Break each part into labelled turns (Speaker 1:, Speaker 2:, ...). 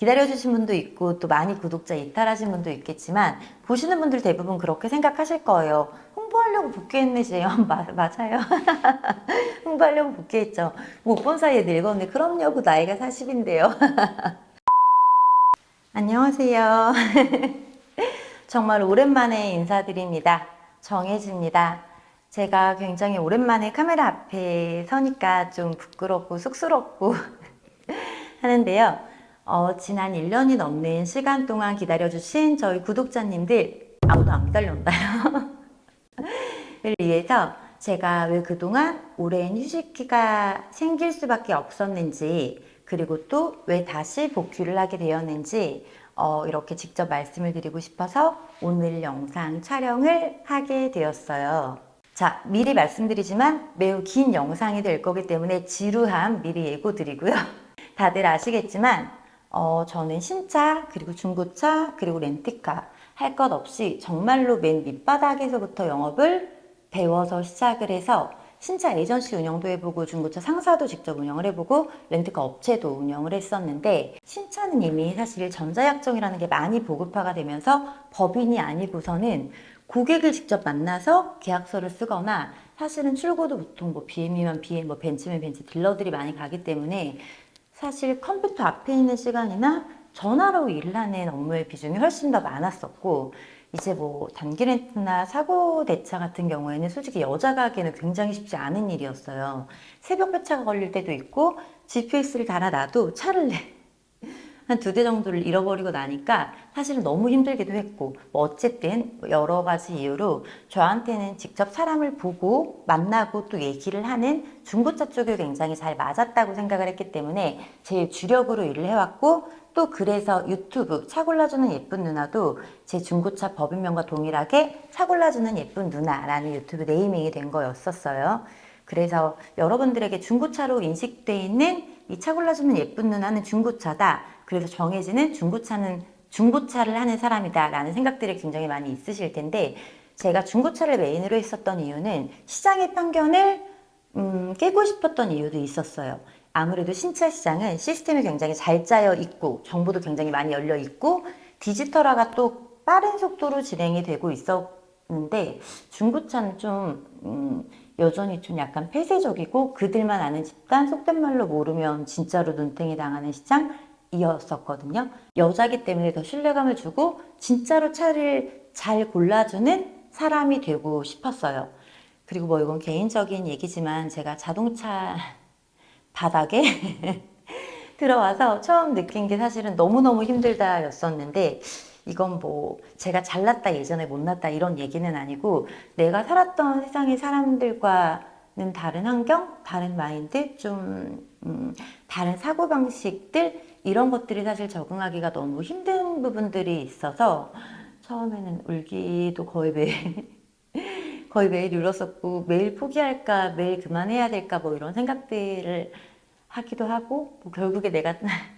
Speaker 1: 기다려주신 분도 있고 또 많이 구독자 이탈하신 분도 있겠지만 보시는 분들 대부분 그렇게 생각하실 거예요. 홍보하려고 복귀했네, 재현. 맞아요. 홍보하려고 복귀했죠. 못 본 사이에 늙었네. 그럼요. 나이가 40인데요. 안녕하세요. 정말 오랜만에 인사드립니다. 정혜지입니다. 제가 굉장히 오랜만에 카메라 앞에 서니까 좀 부끄럽고 쑥스럽고 하는데요. 지난 1년이 넘는 시간 동안 기다려주신 저희 구독자님들, 아무도 안 기다려온다요. 를 위해서 제가 왜 그동안 오랜 휴식기가 생길 수밖에 없었는지, 그리고 또 왜 다시 복귀를 하게 되었는지 이렇게 직접 말씀을 드리고 싶어서 오늘 영상 촬영을 하게 되었어요. 자, 미리 말씀드리지만 매우 긴 영상이 될 거기 때문에 지루함 미리 예고드리고요. 다들 아시겠지만 저는 신차, 그리고 중고차, 그리고 렌트카 할 것 없이 정말로 맨 밑바닥에서부터 영업을 배워서 시작을 해서 신차 에이전시 운영도 해보고 중고차 상사도 직접 운영을 해보고 렌트카 업체도 운영을 했었는데, 신차는 이미 사실 전자약정이라는 게 많이 보급화가 되면서 법인이 아니고서는 고객을 직접 만나서 계약서를 쓰거나, 사실은 출고도 보통 뭐 BM이면 BM, 뭐 벤츠면 벤츠 딜러들이 많이 가기 때문에 사실 컴퓨터 앞에 있는 시간이나 전화로 일을 하는 업무의 비중이 훨씬 더 많았었고, 이제 뭐 단기 렌트나 사고 대차 같은 경우에는 솔직히 여자가 하기에는 굉장히 쉽지 않은 일이었어요. 새벽 배차가 걸릴 때도 있고 GPS를 달아놔도 차를 한 2대 정도를 잃어버리고 나니까 사실은 너무 힘들기도 했고, 뭐 어쨌든 여러 가지 이유로 저한테는 직접 사람을 보고 만나고 또 얘기를 하는 중고차 쪽이 굉장히 잘 맞았다고 생각을 했기 때문에 제일 주력으로 일을 해왔고, 또 그래서 유튜브 차 골라주는 예쁜 누나도 제 중고차 법인명과 동일하게 차 골라주는 예쁜 누나라는 유튜브 네이밍이 된 거였었어요. 그래서 여러분들에게 중고차로 인식되어 있는 이 차 골라주는 예쁜 누나는 중고차다, 그래서 정해지는 중고차를 하는 사람이다 라는 생각들이 굉장히 많이 있으실 텐데, 제가 중고차를 메인으로 했었던 이유는 시장의 편견을 깨고 싶었던 이유도 있었어요. 아무래도 신차 시장은 시스템이 굉장히 잘 짜여 있고 정보도 굉장히 많이 열려 있고 디지털화가 또 빠른 속도로 진행이 되고 있었는데, 중고차는 좀 여전히 좀 약간 폐쇄적이고 그들만 아는 집단, 속된 말로 모르면 진짜로 눈탱이 당하는 시장이었었거든요. 여자기 때문에 더 신뢰감을 주고 진짜로 차를 잘 골라주는 사람이 되고 싶었어요. 그리고 뭐 이건 개인적인 얘기지만 제가 자동차 바닥에 들어와서 처음 느낀 게 사실은 너무너무 힘들다 였었는데, 이건 뭐 제가 잘났다 예전에 못났다 이런 얘기는 아니고, 내가 살았던 세상의 사람들과는 다른 환경, 다른 마인드, 다른 사고방식들, 이런 것들이 사실 적응하기가 너무 힘든 부분들이 있어서 처음에는 울기도 거의 매일 울었었고, 매일 포기할까, 매일 그만해야 될까, 뭐 이런 생각들을 하기도 하고, 뭐 결국에 내가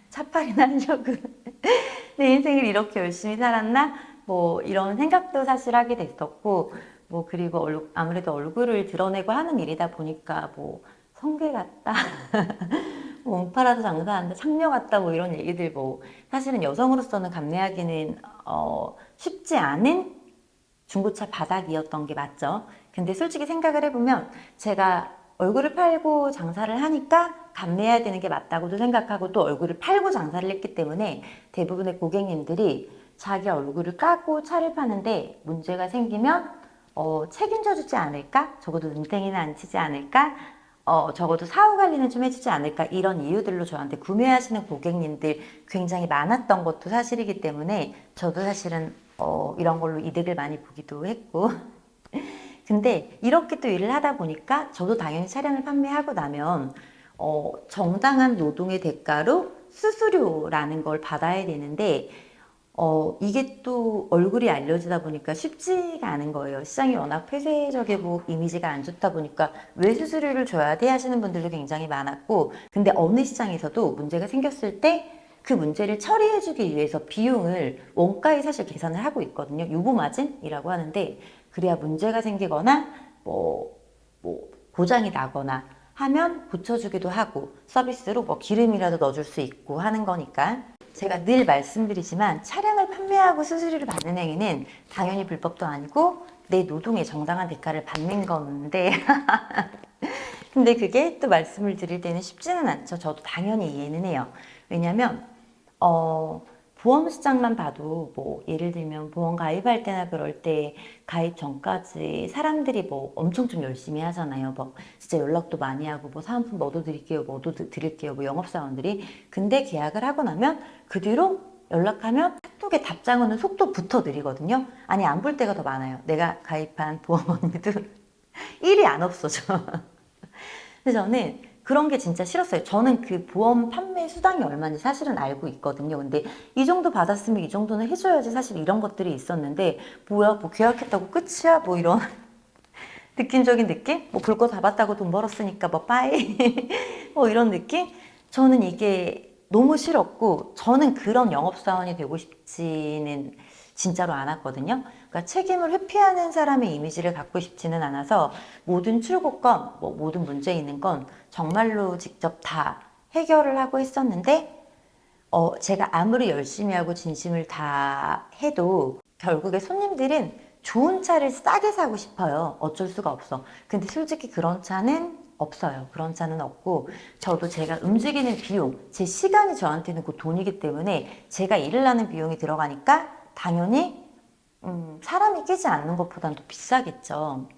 Speaker 1: 차팔이나 하려고 내 인생을 이렇게 열심히 살았나? 뭐 이런 생각도 사실 하게 됐었고, 뭐 그리고 아무래도 얼굴을 드러내고 하는 일이다 보니까 뭐 성게 같다, 뭐 옹파라도 장사하는데 상녀 같다, 뭐 이런 얘기들, 뭐 사실은 여성으로서는 감내하기는 쉽지 않은 중고차 바닥이었던 게 맞죠. 근데 솔직히 생각을 해보면 제가 얼굴을 팔고 장사를 하니까 감내해야 되는 게 맞다고도 생각하고, 또 얼굴을 팔고 장사를 했기 때문에 대부분의 고객님들이 자기 얼굴을 까고 차를 파는데 문제가 생기면 책임져 주지 않을까? 적어도 눈탱이는 안 치지 않을까? 적어도 사후 관리는 좀 해주지 않을까? 이런 이유들로 저한테 구매하시는 고객님들 굉장히 많았던 것도 사실이기 때문에 저도 사실은 이런 걸로 이득을 많이 보기도 했고 근데 이렇게 또 일을 하다 보니까 저도 당연히 차량을 판매하고 나면 정당한 노동의 대가로 수수료라는 걸 받아야 되는데, 이게 또 얼굴이 알려지다 보니까 쉽지가 않은 거예요. 시장이 워낙 폐쇄적이고 이미지가 안 좋다 보니까 왜 수수료를 줘야 돼 하시는 분들도 굉장히 많았고, 근데 어느 시장에서도 문제가 생겼을 때 그 문제를 처리해주기 위해서 비용을 원가에 사실 계산을 하고 있거든요. 유보마진이라고 하는데, 그래야 문제가 생기거나 뭐 고장이 나거나 하면 고쳐주기도 하고 서비스로 뭐 기름이라도 넣어줄 수 있고 하는 거니까. 제가 늘 말씀드리지만 차량을 판매하고 수수료를 받는 행위는 당연히 불법도 아니고 내 노동의 정당한 대가를 받는 건데 근데 그게 또 말씀을 드릴 때는 쉽지는 않죠. 저도 당연히 이해는 해요. 왜냐면 보험 시장만 봐도 뭐 예를 들면 보험 가입할 때나 그럴 때 가입 전까지 사람들이 뭐 엄청 좀 열심히 하잖아요. 뭐 진짜 연락도 많이 하고 뭐 사은품 뭐도 드릴게요, 뭐도 드릴게요, 뭐 영업사원들이. 근데 계약을 하고 나면 그 뒤로 연락하면 카톡에 답장 오는 속도부터 느리거든요. 아니 안 볼 때가 더 많아요. 내가 가입한 보험 언니도 일이 안 없어져. 근데 저는 그런 게 진짜 싫었어요. 저는 그 보험 판매 수당이 얼마인지 사실은 알고 있거든요. 근데 이 정도 받았으면 이 정도는 해줘야지 사실 이런 것들이 있었는데 뭐야 뭐 계약했다고 끝이야 뭐 이런 느낌적인 느낌? 뭐 볼 거 다 봤다고 돈 벌었으니까 뭐 빠이 뭐 이런 느낌? 저는 이게 너무 싫었고 저는 그런 영업사원이 되고 싶지는 진짜로 않았거든요. 그러니까 책임을 회피하는 사람의 이미지를 갖고 싶지는 않아서 모든 출고건, 뭐 모든 문제 있는 건 정말로 직접 다 해결을 하고 했었는데 제가 아무리 열심히 하고 진심을 다 해도 결국에 손님들은 좋은 차를 싸게 사고 싶어요. 어쩔 수가 없어. 근데 솔직히 그런 차는 없어요. 그런 차는 없고 저도 제가 움직이는 비용, 제 시간이 저한테는 그 돈이기 때문에 제가 일을 하는 비용이 들어가니까 당연히 사람이 끼지 않는 것보다는 더 비싸겠죠.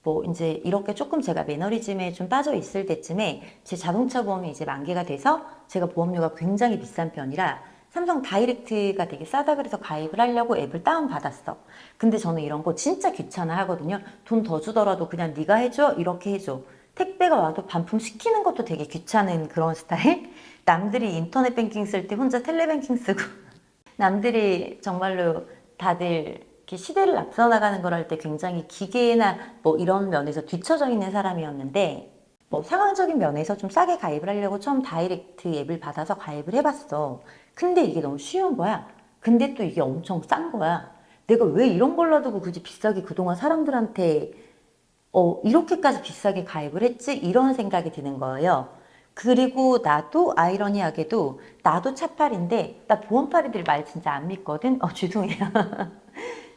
Speaker 1: 뭐 이제 이렇게 조금 제가 매너리즘에 좀 빠져 있을 때쯤에 제 자동차 보험이 이제 만기가 돼서 제가 보험료가 굉장히 비싼 편이라 삼성 다이렉트가 되게 싸다 그래서 가입을 하려고 앱을 다운받았어. 근데 저는 이런 거 진짜 귀찮아 하거든요. 돈 더 주더라도 그냥 네가 해줘 이렇게 해줘. 택배가 와도 반품 시키는 것도 되게 귀찮은 그런 스타일? 남들이 인터넷 뱅킹 쓸 때 혼자 텔레뱅킹 쓰고 남들이 정말로 다들 이렇게 시대를 앞서 나가는 걸 할 때 굉장히 기계나 뭐 이런 면에서 뒤처져 있는 사람이었는데 뭐 상황적인 면에서 좀 싸게 가입을 하려고 처음 다이렉트 앱을 받아서 가입을 해봤어. 근데 이게 너무 쉬운 거야. 근데 또 이게 엄청 싼 거야. 내가 왜 이런 걸 놔두고 굳이 비싸게 그동안 사람들한테 이렇게까지 비싸게 가입을 했지? 이런 생각이 드는 거예요. 그리고 나도 아이러니하게도 나도 차팔인데 나 보험팔이들 말 진짜 안 믿거든? 죄송해요.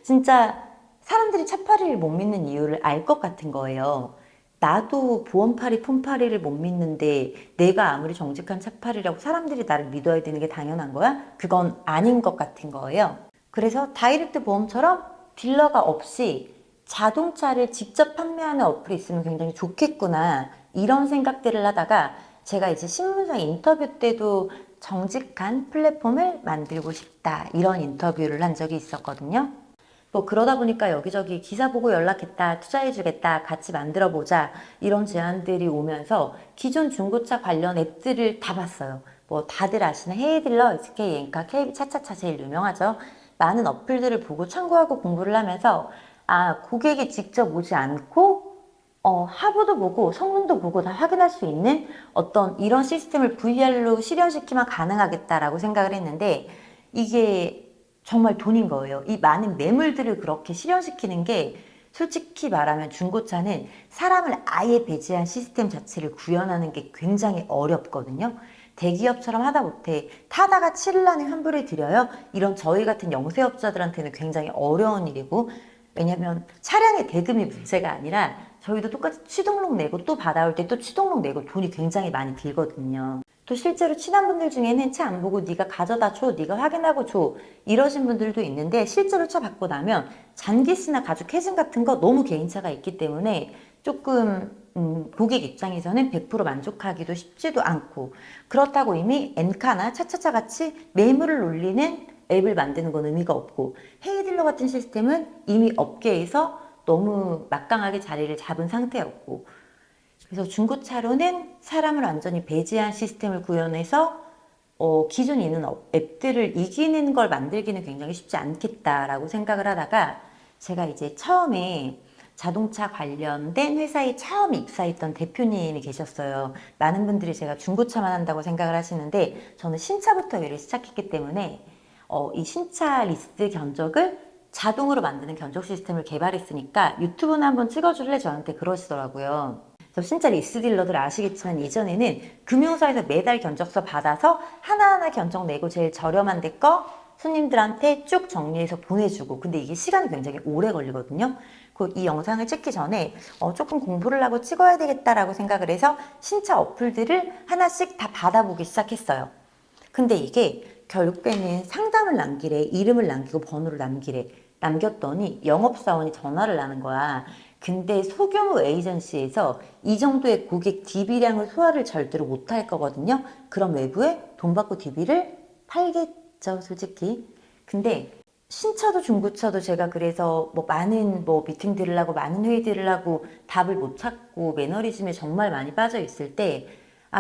Speaker 1: 진짜 사람들이 차팔이를 못 믿는 이유를 알 것 같은 거예요. 나도 보험팔이, 폰팔이를 못 믿는데 내가 아무리 정직한 차팔이라고 사람들이 나를 믿어야 되는 게 당연한 거야? 그건 아닌 것 같은 거예요. 그래서 다이렉트 보험처럼 딜러가 없이 자동차를 직접 판매하는 어플이 있으면 굉장히 좋겠구나. 이런 생각들을 하다가 제가 이제 신문사 인터뷰 때도 정직한 플랫폼을 만들고 싶다. 이런 인터뷰를 한 적이 있었거든요. 뭐 그러다 보니까 여기저기 기사 보고 연락했다, 투자해주겠다, 같이 만들어 보자 이런 제안들이 오면서 기존 중고차 관련 앱들을 다 봤어요. 뭐 다들 아시는 헤이딜러, SK 엔카, KB 차차차 제일 유명하죠. 많은 어플들을 보고 참고하고 공부를 하면서 고객이 직접 오지 않고 하부도 보고 성능도 보고 다 확인할 수 있는 어떤 이런 시스템을 VR로 실현시키면 가능하겠다라고 생각을 했는데 이게 정말 돈인 거예요. 이 많은 매물들을 그렇게 실현시키는 게 솔직히 말하면 중고차는 사람을 아예 배제한 시스템 자체를 구현하는 게 굉장히 어렵거든요. 대기업처럼 하다 못해 타다가 치를 나는 환불을 드려요. 이런 저희 같은 영세업자들한테는 굉장히 어려운 일이고 왜냐면 차량의 대금이 문제가 아니라 저희도 똑같이 취등록 내고 또 받아올 때 또 취등록 내고 돈이 굉장히 많이 들거든요. 또 실제로 친한 분들 중에는 차 안 보고 네가 가져다 줘, 네가 확인하고 줘 이러신 분들도 있는데 실제로 차 받고 나면 잔기스나 가죽 해진 같은 거 너무 개인차가 있기 때문에 조금 고객 입장에서는 100% 만족하기도 쉽지도 않고 그렇다고 이미 엔카나 차차차 같이 매물을 올리는 앱을 만드는 건 의미가 없고 헤이딜러 같은 시스템은 이미 업계에서 너무 막강하게 자리를 잡은 상태였고 그래서 중고차로는 사람을 완전히 배제한 시스템을 구현해서 기존에 있는 앱들을 이기는 걸 만들기는 굉장히 쉽지 않겠다라고 생각을 하다가 제가 이제 처음에 자동차 관련된 회사에 처음 입사했던 대표님이 계셨어요. 많은 분들이 제가 중고차만 한다고 생각을 하시는데 저는 신차부터 일을 시작했기 때문에 이 신차 리스트 견적을 자동으로 만드는 견적 시스템을 개발했으니까 유튜브나 한번 찍어줄래? 저한테 그러시더라고요. 그래서 진짜 리스 딜러들 아시겠지만 예전에는 금융사에서 매달 견적서 받아서 하나하나 견적 내고 제일 저렴한 데 거 손님들한테 쭉 정리해서 보내주고, 근데 이게 시간이 굉장히 오래 걸리거든요. 이 영상을 찍기 전에 조금 공부를 하고 찍어야 되겠다라고 생각을 해서 신차 어플들을 하나씩 다 받아보기 시작했어요. 근데 이게 결국에는 상담을 남기래, 이름을 남기고 번호를 남기래. 남겼더니 영업사원이 전화를 하는 거야. 근데 소규모 에이전시에서 이 정도의 고객 DB량을 소화를 절대로 못할 거거든요. 그럼 외부에 돈 받고 DB를 팔겠죠, 솔직히. 근데 신차도 중고차도 제가 그래서 많은 미팅들을 하고 많은 회의들을 하고 답을 못 찾고 매너리즘에 정말 많이 빠져 있을 때,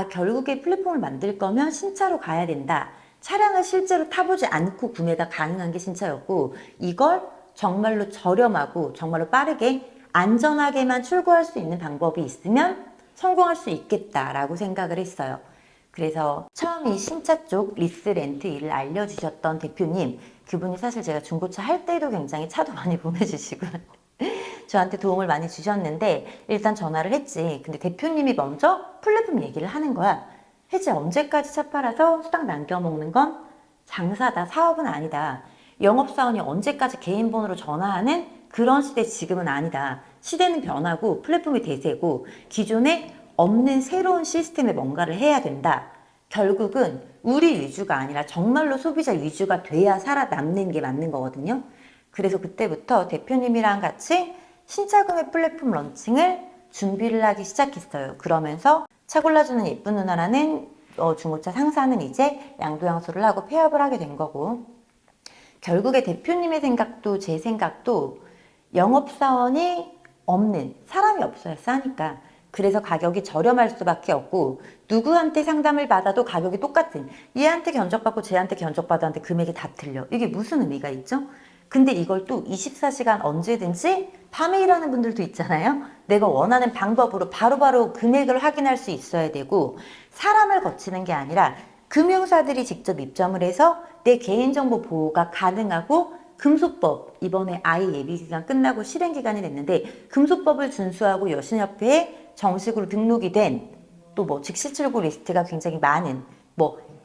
Speaker 1: 결국에 플랫폼을 만들 거면 신차로 가야 된다. 차량을 실제로 타보지 않고 구매가 가능한 게 신차였고, 이걸 정말로 저렴하고 정말로 빠르게 안전하게만 출고할 수 있는 방법이 있으면 성공할 수 있겠다라고 생각을 했어요. 그래서 처음 이 신차 쪽 리스 렌트 일을 알려주셨던 대표님, 그분이 사실 제가 중고차 할 때도 굉장히 차도 많이 보내주시고 저한테 도움을 많이 주셨는데, 일단 전화를 했지. 근데 대표님이 먼저 플랫폼 얘기를 하는 거야. 혜지, 언제까지 차 팔아서 수당 남겨먹는 건 장사다, 사업은 아니다. 영업사원이 언제까지 개인 번호로 전화하는 그런 시대 지금은 아니다. 시대는 변하고 플랫폼이 대세고 기존에 없는 새로운 시스템에 뭔가를 해야 된다. 결국은 우리 위주가 아니라 정말로 소비자 위주가 돼야 살아남는 게 맞는 거거든요. 그래서 그때부터 대표님이랑 같이 신차 구매 플랫폼 런칭을 준비를 하기 시작했어요. 그러면서 차 골라주는 예쁜 누나라는 중고차 상사는 이제 양도양수를 하고 폐업을 하게 된 거고, 결국에 대표님의 생각도 제 생각도 영업사원이 없는, 사람이 없어야 싸니까. 그래서 가격이 저렴할 수밖에 없고, 누구한테 상담을 받아도 가격이 똑같은, 얘한테 견적받고 쟤한테 견적받았는데 금액이 다 틀려. 이게 무슨 의미가 있죠? 근데 이걸 또 24시간 언제든지 밤에 일하는 분들도 있잖아요. 내가 원하는 방법으로 바로바로 금액을 확인할 수 있어야 되고, 사람을 거치는 게 아니라 금융사들이 직접 입점을 해서 내 개인정보 보호가 가능하고, 금소법, 이번에 아이 예비기간 끝나고 실행기간이 됐는데 금소법을 준수하고 여신협회에 정식으로 등록이 된, 또 직시출고 리스트가 굉장히 많은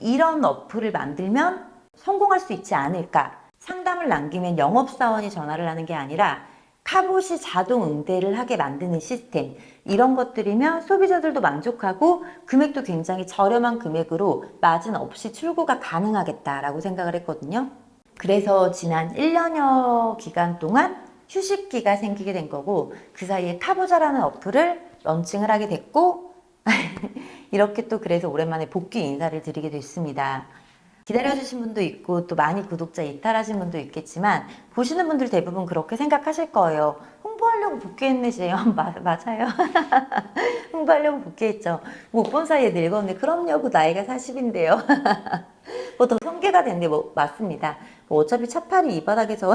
Speaker 1: 이런 어플을 만들면 성공할 수 있지 않을까. 상담을 남기면 영업사원이 전화를 하는 게 아니라 카봇이 자동 응대를 하게 만드는 시스템, 이런 것들이면 소비자들도 만족하고 금액도 굉장히 저렴한 금액으로 마진 없이 출고가 가능하겠다라고 생각을 했거든요. 그래서 지난 1년여 기간 동안 휴식기가 생기게 된 거고, 그 사이에 타보자라는 어플을 런칭을 하게 됐고 이렇게 또 그래서 오랜만에 복귀 인사를 드리게 됐습니다. 기다려주신 분도 있고 또 많이 구독자 이탈하신 분도 있겠지만, 보시는 분들 대부분 그렇게 생각하실 거예요. 홍보하려고 복귀했네지. 맞아요. 홍보하려고 복귀했죠. 못 본 사이에 늙었네. 그럼요, 나이가 40인데요. 더 성계가 됐네. 맞습니다. 어차피 차팔이 이 바닥에서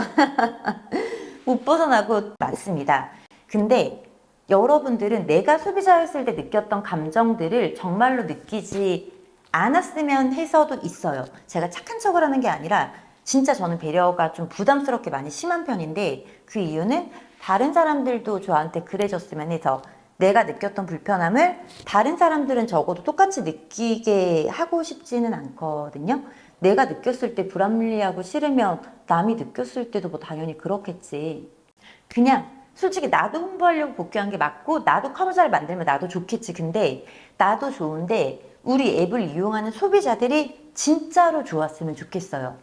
Speaker 1: 못 벗어나고 맞습니다. 근데 여러분들은 내가 소비자였을 때 느꼈던 감정들을 정말로 느끼지 않았으면 해서도 있어요. 제가 착한 척을 하는 게 아니라 진짜 저는 배려가 좀 부담스럽게 많이 심한 편인데, 그 이유는 다른 사람들도 저한테 그래줬으면 해서, 내가 느꼈던 불편함을 다른 사람들은 적어도 똑같이 느끼게 하고 싶지는 않거든요. 내가 느꼈을 때 불합리하고 싫으면 남이 느꼈을 때도 당연히 그렇겠지. 그냥 솔직히 나도 홍보하려고 복귀한 게 맞고, 나도 커버자를 만들면 나도 좋겠지. 근데 나도 좋은데 우리 앱을 이용하는 소비자들이 진짜로 좋았으면 좋겠어요.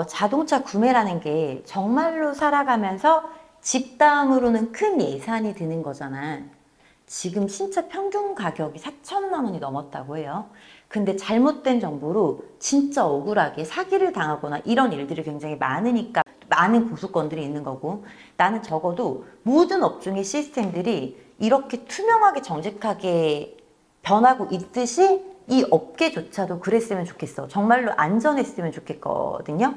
Speaker 1: 자동차 구매라는 게 정말로 살아가면서 집 다음으로는 큰 예산이 드는 거잖아. 지금 신차 평균 가격이 4천만 원이 넘었다고 해요. 근데 잘못된 정보로 진짜 억울하게 사기를 당하거나 이런 일들이 굉장히 많으니까 많은 고소건들이 있는 거고, 나는 적어도 모든 업종의 시스템들이 이렇게 투명하게 정직하게 변하고 있듯이 이 업계조차도 그랬으면 좋겠어. 정말로 안전했으면 좋겠거든요.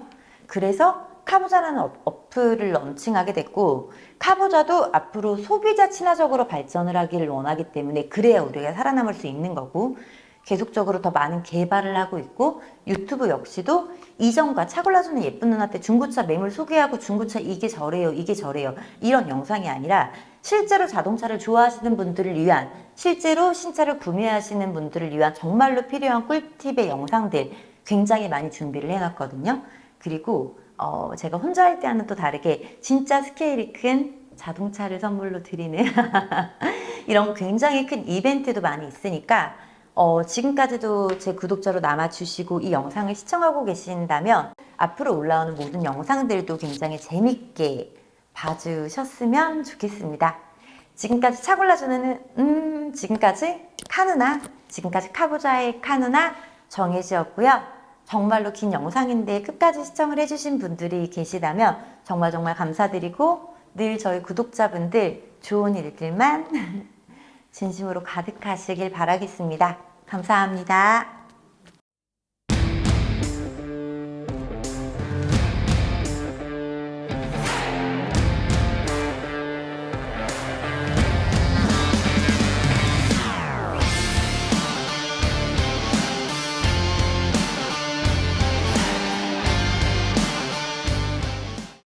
Speaker 1: 그래서 카보자라는 어플을 런칭하게 됐고, 카보자도 앞으로 소비자 친화적으로 발전을 하기를 원하기 때문에 그래야 우리가 살아남을 수 있는 거고, 계속적으로 더 많은 개발을 하고 있고, 유튜브 역시도 이전과 차 골라주는 예쁜 누나 때 중고차 매물 소개하고 중고차 이게 저래요, 이게 저래요, 이런 영상이 아니라 실제로 자동차를 좋아하시는 분들을 위한, 실제로 신차를 구매하시는 분들을 위한 정말로 필요한 꿀팁의 영상들 굉장히 많이 준비를 해놨거든요. 그리고 제가 혼자 할 때와는 또 다르게 진짜 스케일이 큰 자동차를 선물로 드리는 이런 굉장히 큰 이벤트도 많이 있으니까 지금까지도 제 구독자로 남아주시고 이 영상을 시청하고 계신다면 앞으로 올라오는 모든 영상들도 굉장히 재밌게 봐주셨으면 좋겠습니다. 지금까지 차 골라주는 지금까지 카부자의 카누나 정혜지였고요. 정말로 긴 영상인데 끝까지 시청을 해주신 분들이 계시다면 정말 감사드리고 늘 저희 구독자분들 좋은 일들만 진심으로 가득하시길 바라겠습니다. 감사합니다.